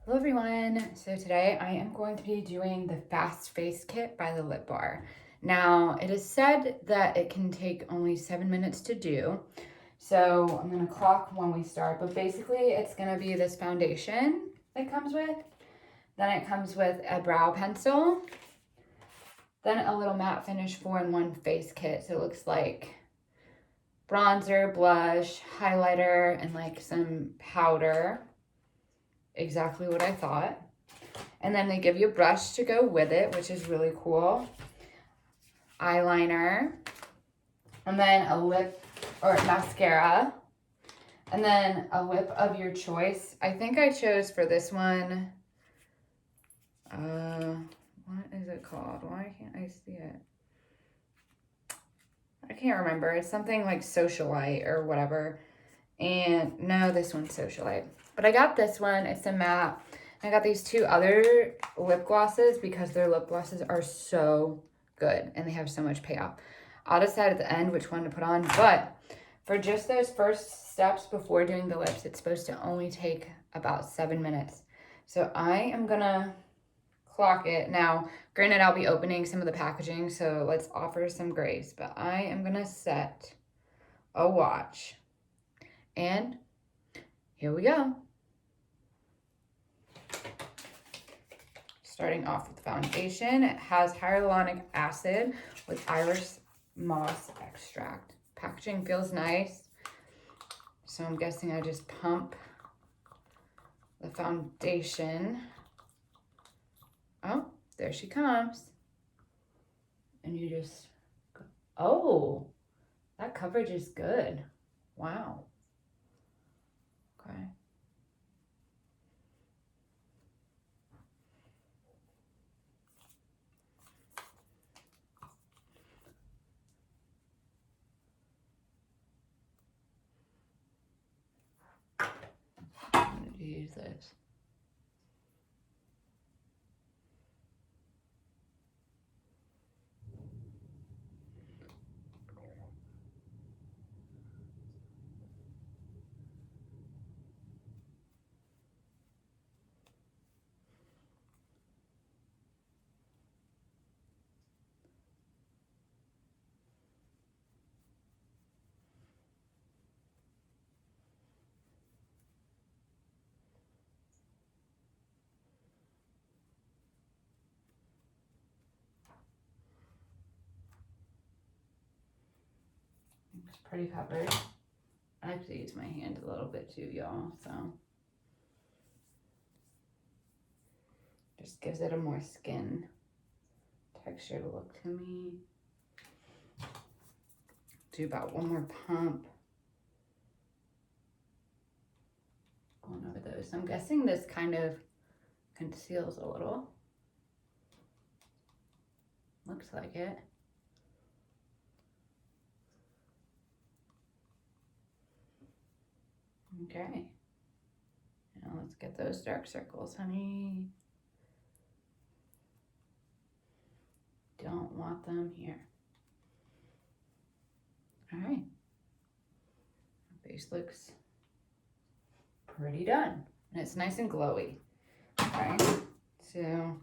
Hello everyone. So today I am going to be doing the Fast Face Kit by thelipbar. Now it is said that it can take only 7 minutes to do. So I'm going to clock when we start, but basically it's going to be this foundation it comes with. Then it comes with a brow pencil. Then a little matte finish 4-in-1 face kit. So it looks like bronzer, blush, highlighter, and like some powder. Exactly what I thought. And then they give you a brush to go with it, which is really cool. Eyeliner. And then a lip or mascara. And then a lip of your choice. I think I chose for this one, what is it called? Why can't I see it? I can't remember. It's something like Socialite or whatever. And no, this one's Socialite. But I got this one. It's a matte. I got these two other lip glosses because their lip glosses are so good and they have so much payoff. I'll decide at the end which one to put on. But for just those first steps before doing the lips, it's supposed to only take about 7 minutes. So I am going to clock it. Now, granted, I'll be opening some of the packaging, so let's offer some grace. But I am going to set a watch. And here we go. Starting off with the foundation, it has hyaluronic acid with iris moss extract. Packaging feels nice. So I'm guessing I just pump the foundation. Oh, there she comes. And you just, oh, that coverage is good. Wow. Okay. I'm going to use this. It's pretty covered. I have to use my hand a little bit too, y'all, so. Just gives it a more skin textured look to me. Do about one more pump. Going over those. I'm guessing this kind of conceals a little. Looks like it. Okay. Now let's get those dark circles, honey. Don't want them here. All right. Face looks pretty done. And it's nice and glowy. Okay. So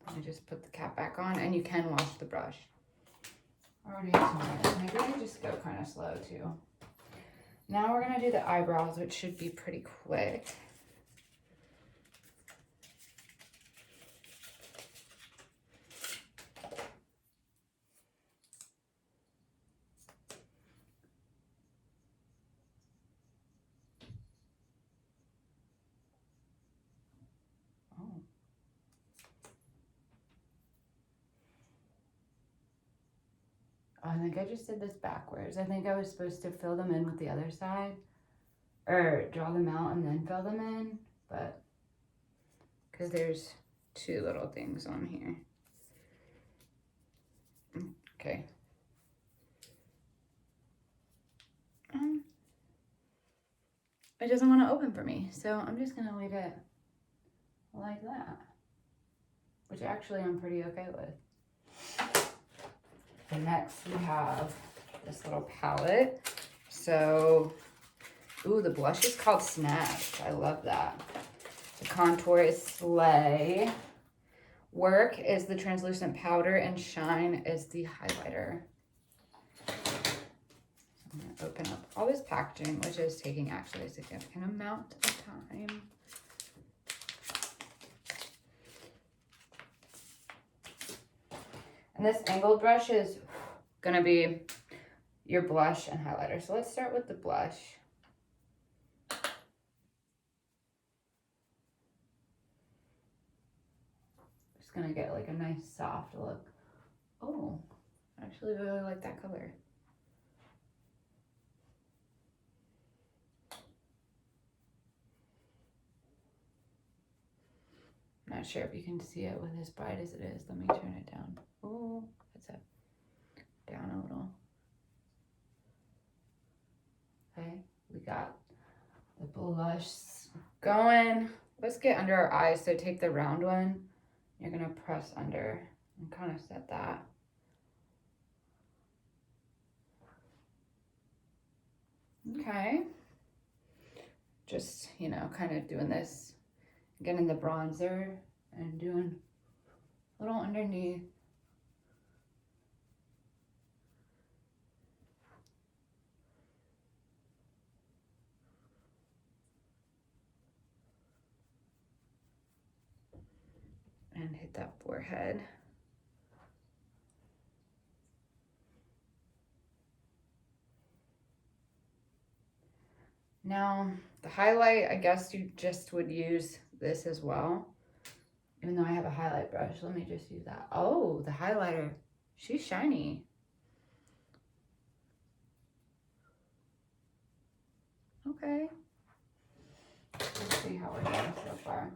I just put the cap back on and you can wash the brush. Already have 2 minutes. Maybe I just go kind of slow too. Now we're gonna do the eyebrows, which should be pretty quick. I think I just did this backwards. I think I was supposed to fill them in with the other side, or draw them out and then fill them in, but because there's two little things on here. Okay. It doesn't want to open for me, so I'm just gonna leave it like that, which actually I'm pretty okay with. And next we have this little palette. So, ooh, the blush is called Snatch. I love that. The contour is Slay. Work is the translucent powder, and Shine is the highlighter. I'm going to open up all this packaging, which is taking actually a significant amount of time. And this angled brush is going to be your blush and highlighter. So let's start with the blush. Just going to get like a nice soft look. Oh, I actually really like that color. Not sure if you can see it with as bright as it is. Let me turn it down. Oh, that's it. Down a little. Okay, we got the blush going. Let's get under our eyes. So take the round one. You're gonna press under and kind of set that. Okay. Just, you know, kind of doing this, getting the bronzer and doing a little underneath. And hit that forehead. Now, the highlight, I guess you just would use this as well. Even though I have a highlight brush, let me just use that. Oh, the highlighter, she's shiny. Okay. Let's see how we're doing so far.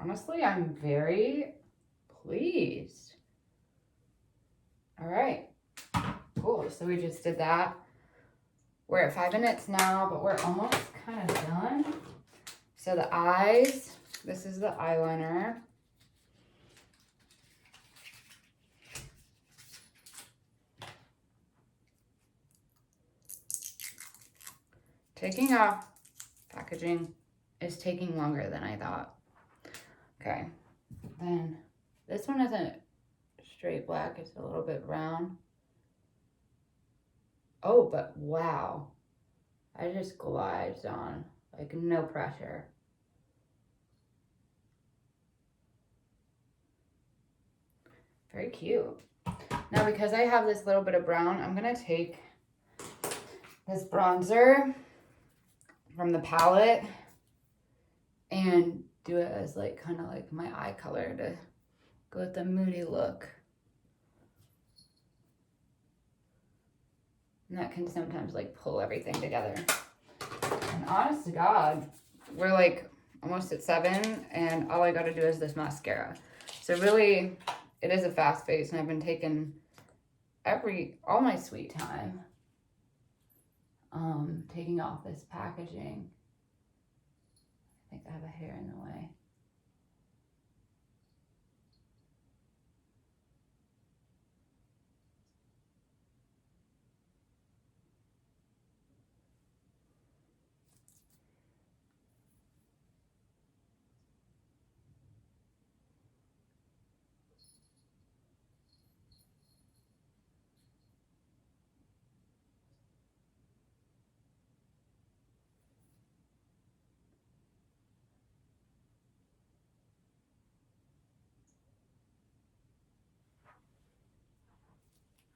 Honestly, I'm very pleased. All right, cool. So we just did that. We're at 5 minutes now, but we're almost kind of done. So the eyes, this is the eyeliner. Taking off packaging is taking longer than I thought. Okay, then this one isn't straight black, it's a little bit brown. Oh, but wow, I just glides on, like no pressure. Very cute. Now, because I have this little bit of brown, I'm gonna take this bronzer from the palette and do it as like kind of like my eye color to go with the moody look. And that can sometimes like pull everything together. And honest to God, we're like almost at 7 and all I gotta do is this mascara. So really, it is a fast pace and I've been taking all my sweet time taking off this packaging. I think I have a hair in the way.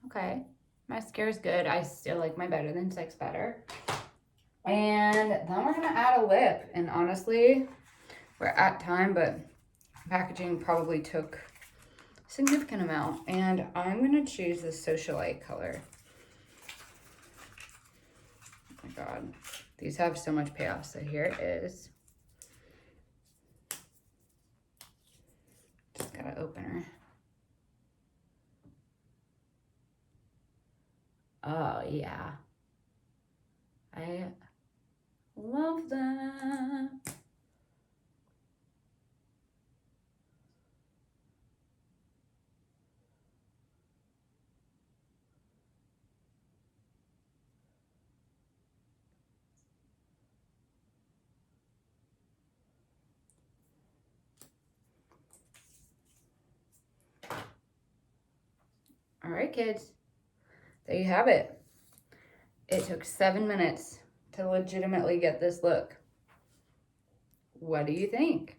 Okay, mascara's good. I still like my Better Than Sex better. And then we're gonna add a lip. And honestly, we're at time, but packaging probably took a significant amount. And I'm gonna choose the Socialite color. Oh my God, these have so much payoff. So here it is. Just got an opener. Oh yeah, I love that. All right, kids. There you have it. It took 7 minutes to legitimately get this look. What do you think?